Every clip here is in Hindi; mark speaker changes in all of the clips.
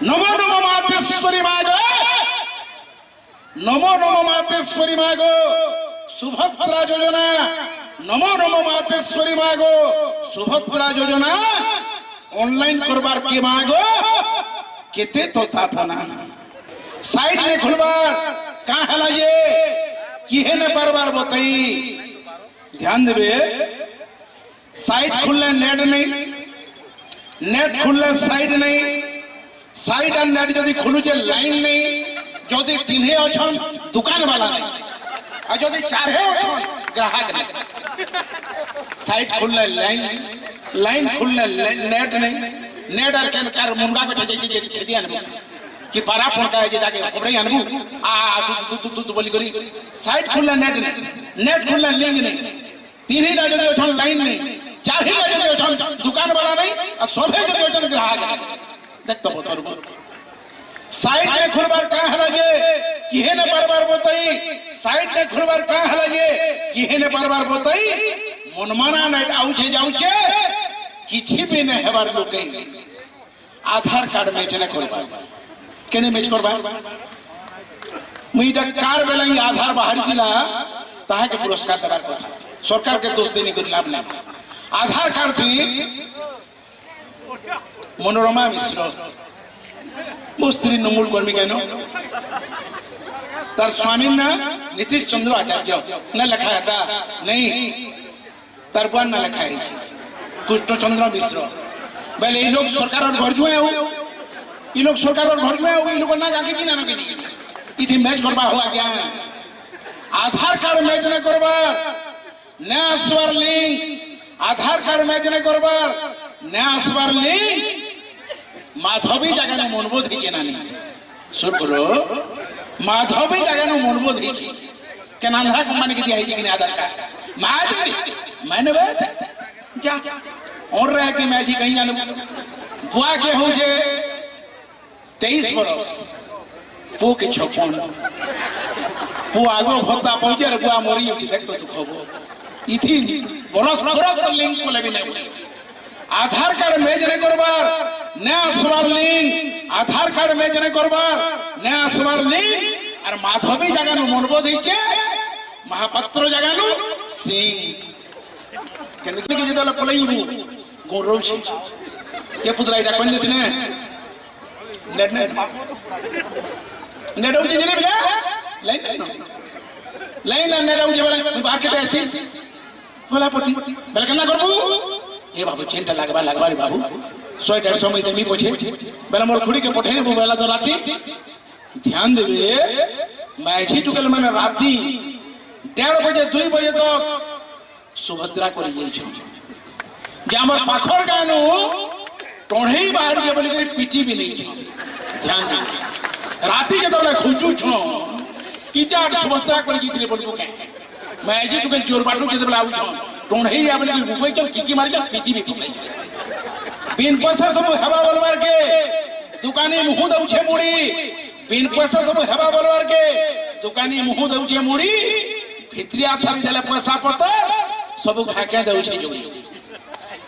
Speaker 1: नमो नमो मातेश्वरी मागो, नमो नमो मातेश्वरी मागो सुभद्रा योजना, नमो नमो मातेश्वरी मागो सुभद्रा योजना ऑनलाइन करबार के मागो केते तो तापना साइड में खुलबार का हला ये किहे ने बार-बार बताई ध्यान देबे। साइड खुलले नेट नहीं, नेट खुलले साइड नहीं, साइड और नेट जदि खुलु जे लाइन नहीं, जदि तीनहे अछन दुकान वाला नहीं आ जदि चारहे अछन ग्राहक नहीं। साइड खुलले लाइन, लाइन खुलले नेट नहीं, नेट और केन कार मुंगा को छजे जे खेती आनबो कि पारा पणका जे जाके खबरै आनबो आ तू बोली करी। साइड खुलले नेट नहीं, नेट खुलले लिंक नहीं, तीनहे ला जदि अछन लाइन नहीं, चारहे ला जदि अछन दुकान वाला नहीं आ सभे जदि अछन ग्राहक नहीं। देख तो बतरबो साइड में खुलबार का हला जे किहे ने बार-बार बताई, साइड में खुलबार का हला जे किहे ने बार-बार बताई। मनमाना नेट आउछे जाउछे किछि भी ने हेबार लोके आधार कार्ड मैच ने करबा केने मैच करबा मुइटा कार बेलाई आधार बाहर दिला ताहे के पुरस्कार देबार कथा सरकार के दोष देनी कर लाभ नहीं। आधार कार्ड थी मनोरमा मिश्र मो स्त्री नमूल कर्मी कहनो तार स्वामी ना नीतीश चंद्र आचार्य न लिखा था नहीं तार बुआ न लिखा है कृष्ण चंद्र मिश्र बेले ये लोग सरकार और घर जुए हो, ये लोग सरकार और घर जुए हो, ये लोग ना जाके की ना के नहीं इथि मैच करबा हुआ क्या आधार कार्ड मैच न करबा न स्वर लिंक आधार कार्ड मैच न करबा न स्वर लिंक माधवी जगह नु मनबोध हिचे नानी सुन करो माधवी जगह नु मनबोध हिचे के आंध्रा कंपनी के दिया हिचे कि आधार कार्ड माधवी मैंने बात जा और रह के मैं जी कहीं जानू बुआ के हो जे 23 बरस पो के 56 पो आगो भत्ता पहुंचे रे बुआ मरी उठी देख तो तू खबो इथि बरस बरस लिंक को लेबी नहीं आधार कार्ड मैच नहीं करबार नया सवार लिंक आधार कार्ड मैच नहीं करबार नया सवार लिंक और माधवी जगह नु मनबोध हिचे महापात्र जगह नु सिंह केन के जेतला पलई रू गोरौ छी के पुतरा इटा कोन सिने नेट नेट नेट उजे जने बिला लाइन लाइन नेट उजे वाला मार्केट ऐसी बोला पटी बेल कना करबू ए बाबू चेंटा लागबा लागबा रे बाबू 100-150 में देमी पोछे बेला मोर खुड़ी के पठे ने बेला तो राती ध्यान देबे मैची टुकल माने राती 1:30 बजे 2 बजे तक सुभद्रा करी जाई छ जे हमर पाखर गानु टोढ़ई बाहर के बोली पीटी भी नहीं छ ध्यान दे राती के तबले खुचू छ कीटा सुभद्रा करी जीतले बोलबो के मैची टुकल जोर बाटू के तबले आउ छ टोढ़ई आ बोली मुंबई चल किकी मार के पीटी भी पकड़ाई बिन पैसा सब हवा बोलवार के दुकानी मुंह दउछे मुड़ी बिन पैसा सब हवा बोलवार के दुकानी मुंह दउछे मुड़ी भित्रिया सारी देले पैसा पतर सब भाके दउछे जोड़ी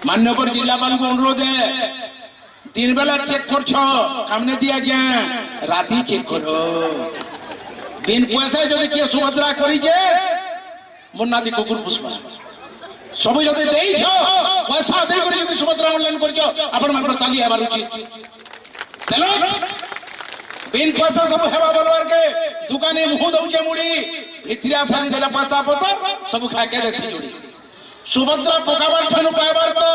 Speaker 1: मान्यवर जिलापाल को अनुरोध है दिन बेला चेक कर छो हमने दिया जा राती चेक करो बिन पैसा जदि के सुभद्रा करी जे मुन्ना दी कुकुर पुष्पा सब जदि देई छो पैसा दे करी जदि सुभद्रा ऑनलाइन कर छो अपन मन पर चाली हेबार उचित सेलोट बिन पैसा सब हेबा बोलवार के दुकाने मुंह दउचे मुड़ी भित्रिया सारी देला पैसा पतर सब खा के देसी जोड़ी सुभद्रा पकाबार ठानु पाइबार तो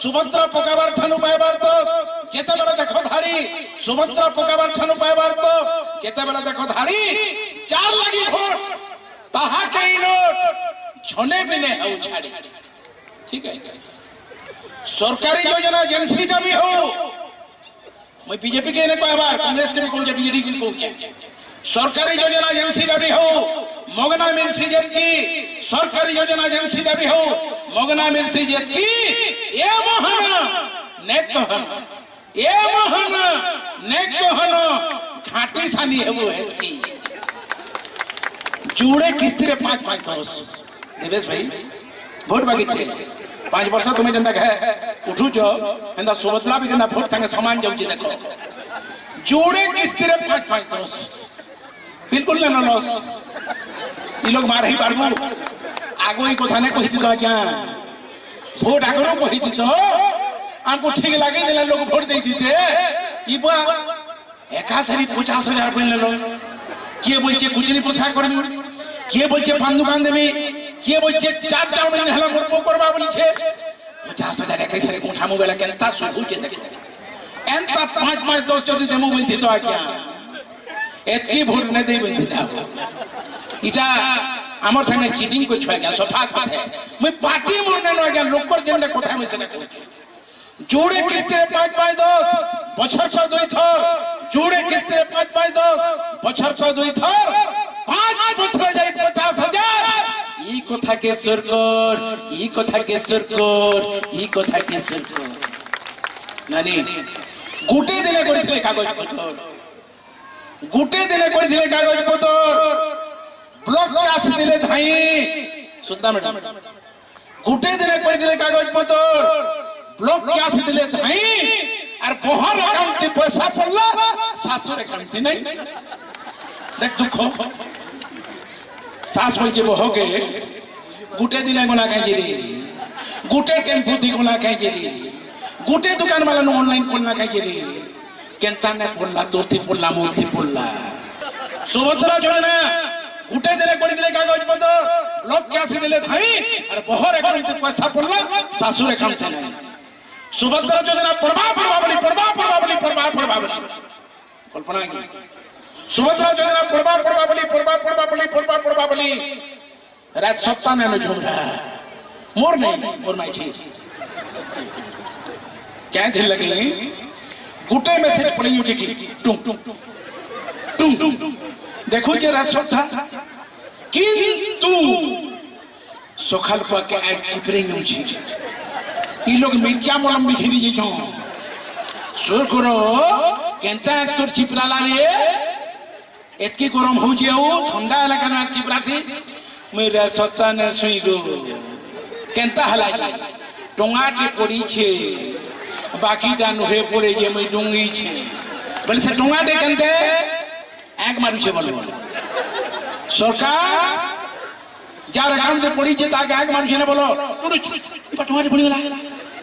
Speaker 1: सुभद्रा पकाबार ठानु पाइबार तो जेते बेला देखो धाड़ी सुभद्रा पकाबार ठानु पाइबार तो जेते बेला देखो धाड़ी 4 लगी भोट ताहा के नोट छने भी ने हो छाड़ी ठीक है सरकारी योजना एजेंसी भी हो मैं बीजेपी के ने कहबार कांग्रेस के को बीजेडी के को सरकारी योजना एजेंसी भी हो मगना मिलसी जेत की सरकारी योजना एजेंसी भी हो मगना मिलसी जेत की ए मोहन ने कहन ए मोहन ने कहन घाटी सानी हेबो हेती जुड़े किस्ती रे 5-5 दस देवेश भाई वोट बाकी थे 5 वर्ष तुम्हें जनता है उठू जो एंदा सुभद्रा भी केना वोट संगे समान जाउची देखो जोड़े किस्ती रे 5-5 10 बिल्कुल ना लॉस ये लोग मार ही पारबो आगो ही कथा ने कहिति तो आज्ञा भोट आगरो कहिति तो हमको ठीक लागे दिला लोग भोट दे दीते ई बा एका सारी 50,000 बन लो के बोलछे कुचनी पोसा करबी के बोलछे पान दुकान देबी के बोलछे चार चाउमिन हला मोरको करबा बोलछे 50,000 एका सारी कोठा मोबाइल केनता सुहुचे देख एंता 5-5 10 जदी देमु बोलथि तो आज्ञा एतकी भोट ने दे बोलथि ता इटा हमर संगे चीटिंग को छुआ गया सफा कथे मैं पार्टी मोरने न गया लोकर जेंडे कोठा में से जोड़े किस्ते 5-5 10 बछर छ 2 थर जोड़े किस्ते 5-5 10 बछर छ 2 थर 5 बछर जाई 50,000 ई कथा के सरकार ई कथा के सरकार ई कथा के सरकार नानी गुटे दिले करिथिले कागज पत्र गुटे दिले करिथिले कागज पत्र ब्लॉक क्लास दिले धाई सुनता मैडम गुटे दिले करिथिले कागज पत्र ब्लॉक क्लास दिले धाई और बहर अकाउंट से पैसा पड़ला सासुर अकाउंट नहीं देख दुख सास बोल के बहो के गुटे दिले गोला कहीं गिरी गुटे टेम्पो दी गोला कहीं गिरी गुटे दुकान वाला नो ऑनलाइन खोलना कहीं गिरी केंता ने बोलला तो थी बोलला मोथी बोलला सुभद्रा जोड़ना गुटे दिले कोड़ी दिले कागज पत्र ब्लॉक क्लास दिले धाई और बहर अकाउंट से पैसा पड़ला सासुर अकाउंट नहीं सुभद्रा योजना पड़वा कल्पना की सुभद्रा योजना पड़वा राज सप्ताह ने झूम रहा मोर नहीं मोर माई छी क्या थे लगे गुटे मैसेज पड़ी उठी की टुम टुम टुम टुम देखो जे राज सप्ताह कि तू सखाल को के एक चिपरे उठी ई लोग मिर्चा मलम बिखरी जेछो सुर करो केनता एक तोर चिपराला रे एतकी गरम हो जेउ ठंडा इलाका न चिपरासी मेरा सत्ता ने सुई गो केनता हलाई टोंगा के पड़ी छे बाकीटा नहे पड़े जे मैं डुंगी छे बोले से टोंगा दे केनते एक मारू छे बोलो सरकार जार अकाउंट दे पड़ी छे ताके एक मारू छे ने बोलो टुडु टोंगा दे पड़ी वाला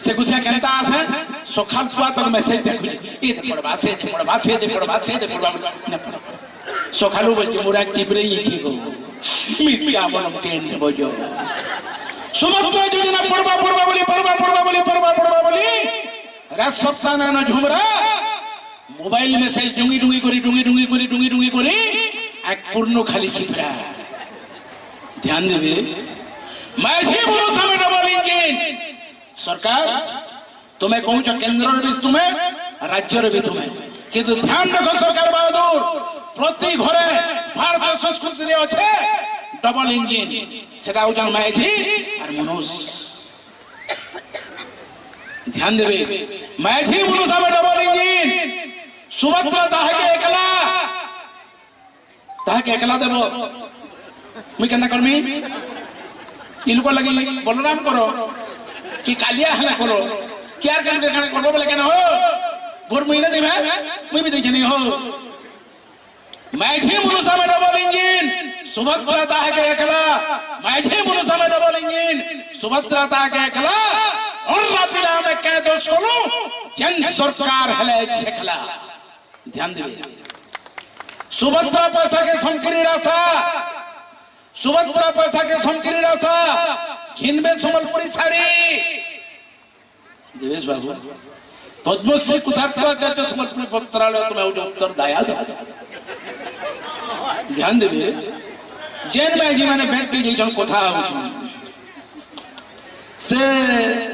Speaker 1: से गुसिया केनता आसे सखाल पुआ तक मैसेज देखु ए दे पड़वा से दे पड़वा से दे पड़वा से दे पड़वा न सखालु बोल के मोरा चिपरे ही छी गो मिर्चा बनम टेन दे बजो सुभद्रा योजना पड़वा बोली राज सप्ताह न झुमरा मोबाइल मैसेज डुंगी करी एक पूर्ण खाली चिपरा ध्यान देबे माझी बोलो समय डबल इंजन सरकार तुम्हें कहूँ केंद्र भी तुम्हें राज्य भी तुम्हें किंतु ध्यान रखो सरकार बहादुर प्रति घरे भारत संस्कृति रे अच्छे डबल इंजन सेटा हो जान माझी और मनुष्य ध्यान देवे माझी मनुष्य में डबल इंजन सुभद्रा ताहे एकला देबो मुई केना करमी इनको लगी बलराम करो कि कालिया हला करो क्या करो बोले केना हो भोर महीने दिबे मुई भी देखनी हो माझी मनुष्य में डबल इंजन सुभद्रा ताहे के एकला माझी मनुष्य में डबल इंजन सुभद्रा ताहे के एकला और रापिला में कह दो सोनू जन सरकार हले छखला ध्यान देबे सुभद्रा पैसा के संकरी रासा सुभद्रा पैसा के संकरी रासा घिनबे संबलपुरी साड़ी देवेश बाबू पद्मश्री कुतात्मा जाते संबलपुरी वस्त्रालय तुम्हें उत्तर दाया ध्यान देबे जेन में जी माने बैठ के जन कथा हो से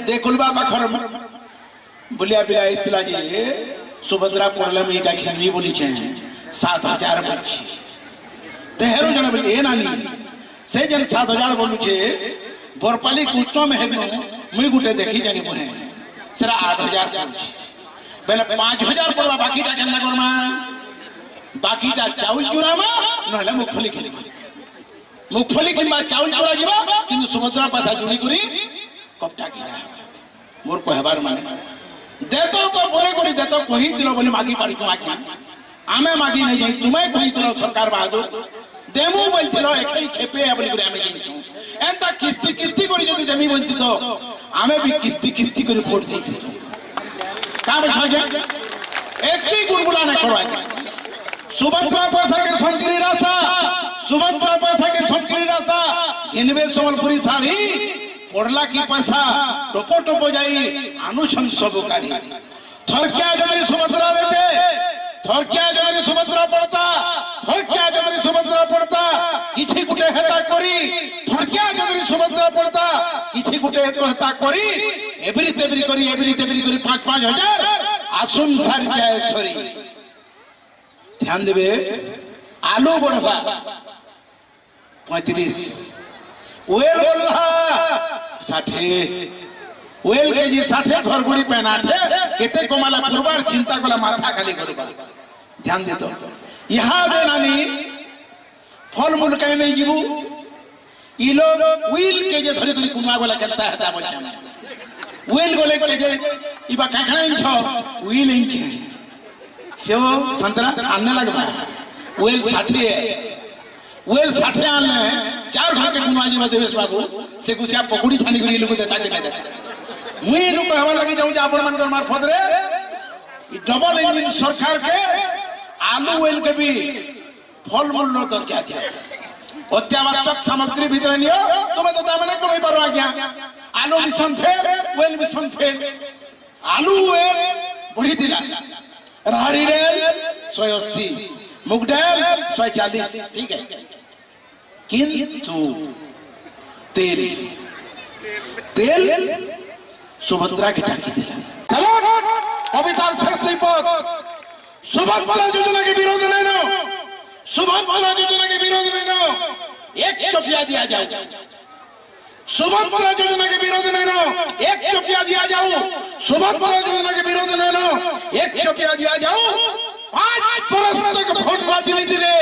Speaker 1: देखुलबा पाखर बुलिया बिला इस्तिला जी सुभद्रा पड़ले में इटा खिलनी बोली छे 7,000 बोलछी तेहरो जन बोली ए नानी से जन 7,000 बोलु छे बोरपाली कुष्ट में हेबो मुई गुटे देखी जानी मोहे सेरा 8,000 बोलछी बेले 5,000 पड़वा बाकीटा केना करमा बाकीटा चाउल चुरामा नहले मुखफली खेली मुखफली किंबा चाउल चुरा जीवा किंतु सुभद्रा पैसा जुड़ी करी कपटा किना मोर कहबार माने देतो तो बोले करी देतो कहि दिलो बोली मागी पारी को आज्ञा आमे मागी नहीं जाई तुम्हें कहितलो सरकार बहादुर देमु बोलथिलो एकई खेपे बोली करे आमे जाई एंता किस्ती किस्ती करी जदी देमी बोलथि तो आमे भी किस्ती किस्ती करी वोट देथि का बैठा गया एतकी गुलगुला न करो आगे सुभद्रा पैसा के संकरी रासा सुभद्रा पैसा के संकरी रासा घिनबे संबलपुरी साड़ी पड़ला की पैसा टोपो टोपो जाई अनुछन सब गाड़ी थरकिया जगरी सुभद्रा देते थरकिया जगरी सुभद्रा पड़ता थरकिया जगरी सुभद्रा पड़ता किछि गुटे हेता करी थरकिया जगरी सुभद्रा पड़ता किछि गुटे हेता करी एवरी तेवरी करी 5-5 हजार आसुन सार जाए सरी ध्यान देवे आलू बढ़वा 35 ओएल बोलहा 60 ओएल केजी 60 घर गुड़ी पेनाठे केते कमाला पुरबार चिंता कला माथा खाली करबा ध्यान दे तो यहा दे नानी फल मूल कहीं नहीं जीवू ई लोग व्हील के जे धरी धरी कुमा वाला केता हता बोलछन व्हील गोले के जे इबा काखणा इंछ व्हील इंछ सेओ संतरा आने लगबा व्हील 60 व्हील 60 आने 4 घर के कुमा जीवा देवेश बाबू से गुसिया पकोड़ी छानी करी लोग देता के नहीं देता मुई नु कहवा लगी जाऊ जे आपण मन कर मार्फत रे ई डबल इंजन सरकार के आलू व्हील के भी फल मूल नो दर्जा दिया अत्यावश्यक सामग्री भीतर नियो तुमे तो दाम नहीं कमाई पारो आज्ञा आलू mission fail wheel mission fail आलू व्हील बढ़ी दिला राहड़ी रेल 180 मुग दाल 140 ठीक है किंतु तेल तेल सुभद्रा की टाकी दिला चलो पवित्र श्रेष्ठ पद सुभद्रा योजना के विरोध नहीं नो सुभद्रा योजना के विरोध नहीं नो एक चुपिया दिया जाओ सुभद्रा योजना के विरोध नहीं नो एक चुपिया दिया जाओ सुभद्रा योजना के विरोध नहीं नो एक चुपिया दिया जाओ 5 वर्ष तक वोट बाजी नहीं दिले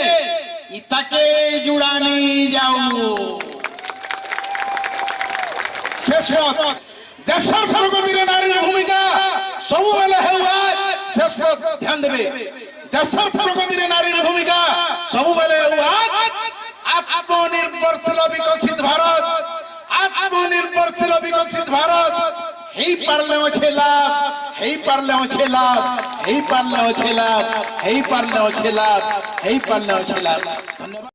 Speaker 1: इताके जुड़ानी जाओ शेषपथ देशर प्रगति रे नारी भूमिका सब बेले हेउआ शेषपथ ध्यान देबे देशर प्रगति रे नारी भूमिका सब बेले हेउआ आत्मनिर्भरशील विकसित भारत आत्मनिर्भरशील विकसित भारत हेई पारले ओछे लाभ हेई पारले ओछे लाभ हेई पारले ओछे लाभ हेई पारले ओछे लाभ हेई पारले ओछे लाभ धन्यवाद।